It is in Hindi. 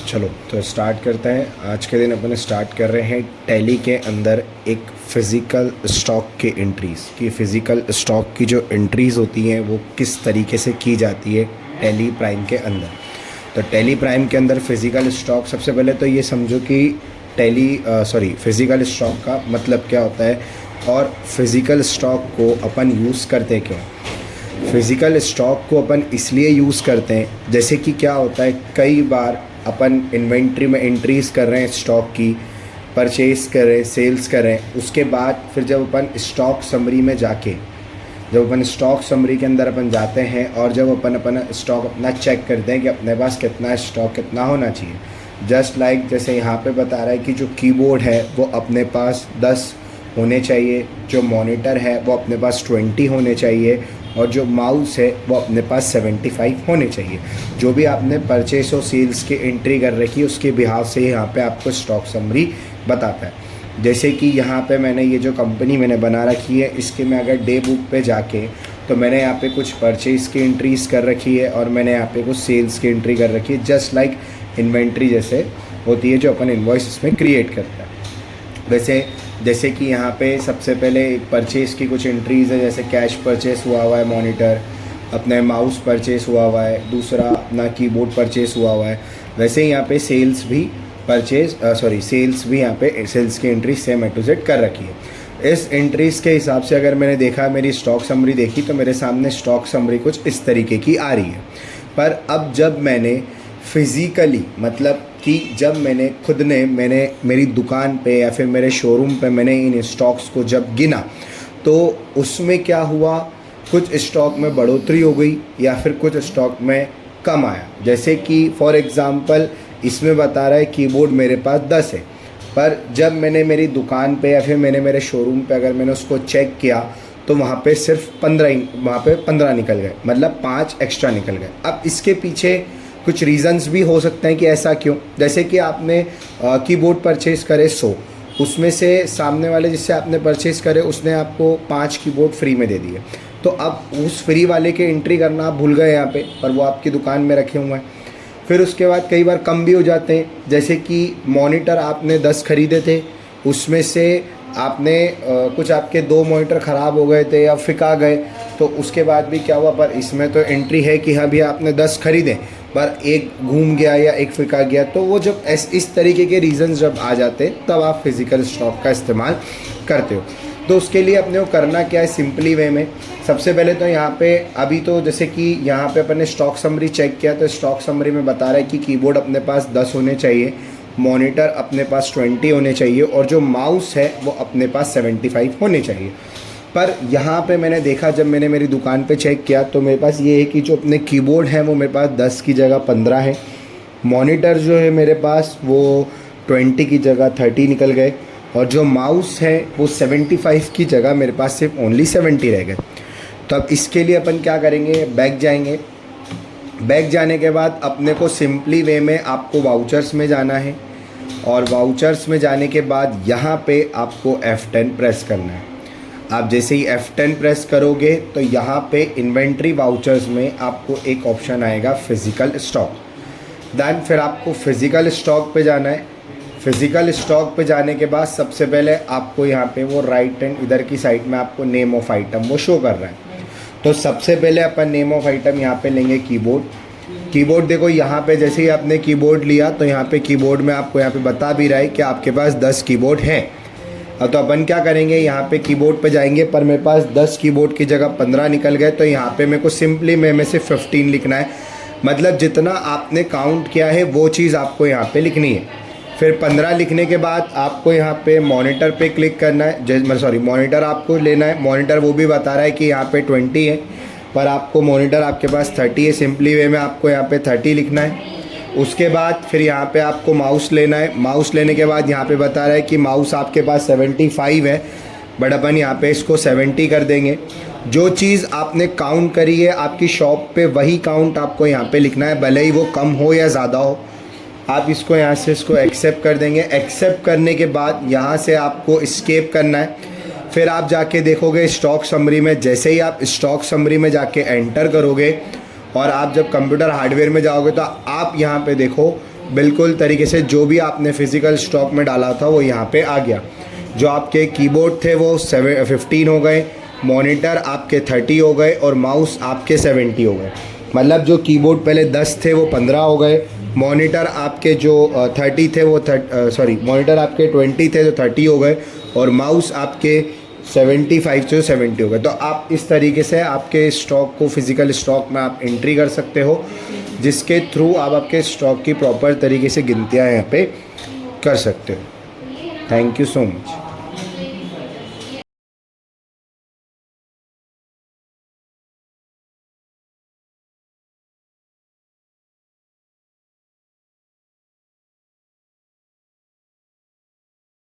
चलो तो स्टार्ट करते हैं। आज के दिन अपन स्टार्ट कर रहे हैं टैली के अंदर एक फ़िज़िकल स्टॉक के एंट्रीज़ कि फ़िज़िकल स्टॉक की जो एंट्रीज़ होती हैं वो किस तरीके से की जाती है टैली प्राइम के अंदर। तो टैली प्राइम के अंदर फ़िज़िकल स्टॉक, सबसे पहले तो ये समझो कि फ़िज़िकल स्टॉक का मतलब क्या होता है और फ़िज़िकल स्टॉक को अपन यूज़ करते क्यों। फ़िज़िकल स्टॉक को अपन इसलिए यूज़ करते हैं, जैसे कि क्या होता है कई बार अपन इन्वेंट्री में एंट्रीज़ कर रहे हैं, स्टॉक की परचेज़ कर रहे हैं, सेल्स कर रहे हैं, उसके बाद फिर जब अपन स्टॉक समरी में जाके स्टॉक समरी के अंदर अपन जाते हैं और जब अपन अपना स्टॉक अपना चेक करते हैं कि अपने पास कितना स्टॉक कितना होना चाहिए। जस्ट लाइक जैसे यहाँ पे बता रहा है कि जो कीबोर्ड है वो अपने पास 10 होने चाहिए, जो मॉनिटर है वो अपने पास 20 होने चाहिए और जो माउस है वो अपने पास 75 होने चाहिए। जो भी आपने परचेस और सेल्स की एंट्री कर रखी है उसके बिहाफ से यहाँ पे आपको स्टॉक समरी बताता है। जैसे कि यहाँ पे मैंने ये जो कंपनी मैंने बना रखी है, इसके मैं अगर डे बुक पे जाके तो मैंने यहाँ पे कुछ परचेज़ की एंट्रीज़ कर रखी है और मैंने यहाँ पे कुछ सेल्स की एंट्री कर रखी है, जस्ट लाइक इन्वेंट्री जैसे होती है जो अपन इन्वॉइस इसमें क्रिएट करता है। वैसे जैसे कि यहाँ पे सबसे पहले परचेज़ की कुछ एंट्रीज़ है, जैसे कैश परचेस हुआ है, मॉनिटर अपने माउस परचेस हुआ है, दूसरा अपना कीबोर्ड परचेस हुआ है। वैसे ही यहाँ पे सेल्स भी सेल्स भी यहाँ पे सेल्स की entry same A to Z कर रखी है। इस एंट्रीज़ के हिसाब से अगर मैंने देखा, मेरी स्टॉक समरी देखी तो मेरे सामने स्टॉक समरी कुछ इस तरीके की आ रही है। पर अब जब मैंने फिज़िकली मतलब कि जब मैंने खुद ने मेरी दुकान पे या फिर मेरे शोरूम पे मैंने इन स्टॉक्स को जब गिना तो उसमें क्या हुआ, कुछ स्टॉक में बढ़ोतरी हो गई या फिर कुछ स्टॉक में कम आया। जैसे कि फॉर एग्ज़ाम्पल इसमें बता रहा है कीबोर्ड मेरे पास 10 है, पर जब मैंने मेरी दुकान पे या फिर मैंने मेरे शोरूम पे अगर मैंने उसको चेक किया तो वहाँ पे सिर्फ 15 निकल गए, मतलब 5 एक्स्ट्रा निकल गए। अब इसके पीछे कुछ रीज़न्स भी हो सकते हैं कि ऐसा क्यों। जैसे कि आपने कीबोर्ड परचेज़ करे 100, उसमें से सामने वाले जिससे आपने परचेज़ करे उसने आपको 5 कीबोर्ड फ्री में दे दिए, तो अब उस फ्री वाले के एंट्री करना आप भूल गए यहाँ पे, पर वो आपकी दुकान में रखे हुए हैं। फिर उसके बाद कई बार कम भी हो जाते हैं, जैसे कि मॉनिटर आपने 10 खरीदे थे, उसमें से आपने कुछ आपके 2 मॉनिटर ख़राब हो गए थे या फिका गए, तो उसके बाद भी क्या हुआ, पर इसमें तो एंट्री है कि हाँ भी आपने 10 खरीदे पर एक घूम गया या एक फिका गया। तो वो जब इस तरीके के रीज़न्स जब आ जाते तब आप फिज़िकल स्टॉक का इस्तेमाल करते हो। तो उसके लिए अपने को करना क्या है, सिंपली वे में सबसे पहले तो यहाँ पे अभी तो जैसे कि यहाँ पे अपन ने स्टॉक समरी चेक किया तो स्टॉक समरी में बता रहा है कि कीबोर्ड अपने पास 10 होने चाहिए, मॉनिटर अपने पास 20 होने चाहिए और जो माउस है वो अपने पास 75 होने चाहिए। पर यहाँ पे मैंने देखा, जब मैंने मेरी दुकान पे चेक किया तो मेरे पास ये है कि जो अपने कीबोर्ड हैं वो मेरे पास 10 की जगह 15 है, मॉनिटर जो है मेरे पास वो 20 की जगह 30 निकल गए और जो माउस है वो 75 की जगह मेरे पास सिर्फ ओनली 70 रह गए। तो अब इसके लिए अपन क्या करेंगे, बैक जाएंगे। बैक जाने के बाद अपने को सिंपली वे में आपको वाउचर्स में जाना है और वाउचर्स में जाने के बाद यहाँ पे आपको F10 प्रेस करना है। आप जैसे ही F10 प्रेस करोगे तो यहाँ पे इन्वेंट्री वाउचर्स में आपको एक ऑप्शन आएगा फ़िज़िकल स्टॉक। दैन फिर आपको फ़िज़िकल स्टॉक पे जाना है। फ़िज़िकल स्टॉक पे जाने के बाद सबसे पहले आपको यहाँ पे वो राइट हैंड इधर की साइड में आपको नेम ऑफ़ आइटम वो शो कर रहा है। तो सबसे पहले अपन नेम ऑफ़ आइटम यहाँ पे लेंगे कीबोर्ड। देखो यहाँ पे जैसे ही आपने कीबोर्ड लिया तो यहाँ पे कीबोर्ड में आपको यहाँ पे बता भी रहा है कि आपके पास 10 कीबोर्ड हैं। अब तो अपन क्या करेंगे, यहाँ पे कीबोर्ड पे जाएंगे, पर मेरे पास 10 कीबोर्ड की जगह 15 निकल गए, तो यहाँ पे मेरे को सिंपली में से 15 लिखना है। मतलब जितना आपने काउंट किया है वो चीज़ आपको यहाँ पे लिखनी है। फिर 15 लिखने के बाद आपको यहाँ पे मॉनिटर पे क्लिक करना है, मॉनिटर आपको लेना है। मॉनिटर वो भी बता रहा है कि यहाँ पे 20 है, पर आपको मॉनिटर आपके पास 30 है, सिंपली वे में आपको यहाँ पे 30 लिखना है। उसके बाद फिर यहाँ पे आपको माउस लेना है। माउस लेने के बाद यहाँ पे बता रहा है कि माउस आपके पास 75 है, बट अपन यहाँ पे इसको 70 कर देंगे। जो चीज़ आपने काउंट करी है आपकी शॉप पे वही काउंट आपको यहाँ पे लिखना है, भले ही वो कम हो या ज़्यादा हो। आप इसको यहाँ से इसको एक्सेप्ट कर देंगे। एक्सेप्ट करने के बाद यहाँ से आपको एस्केप करना है। फिर आप जाके देखोगे स्टॉक समरी में, जैसे ही आप स्टॉक समरी में जाके एंटर करोगे और आप जब कंप्यूटर हार्डवेयर में जाओगे तो आप यहाँ पे देखो बिल्कुल तरीके से जो भी आपने फिज़िकल स्टॉक में डाला था वो यहाँ पे आ गया। जो आपके कीबोर्ड थे वो 15 हो गए, मॉनिटर आपके 30 हो गए और माउस आपके 70 हो गए। मतलब जो कीबोर्ड पहले 10 थे वो 15 हो गए, मॉनिटर आपके जो 30 थे वो मॉनिटर आपके 20 थे तो 30 हो गए और माउस आपके 75 से 70 हो गए। तो आप इस तरीके से आपके स्टॉक को फिज़िकल स्टॉक में आप एंट्री कर सकते हो, जिसके थ्रू आप आपके स्टॉक की प्रॉपर तरीके से गिनतियाँ यहाँ पे कर सकते हो। Thank you so much.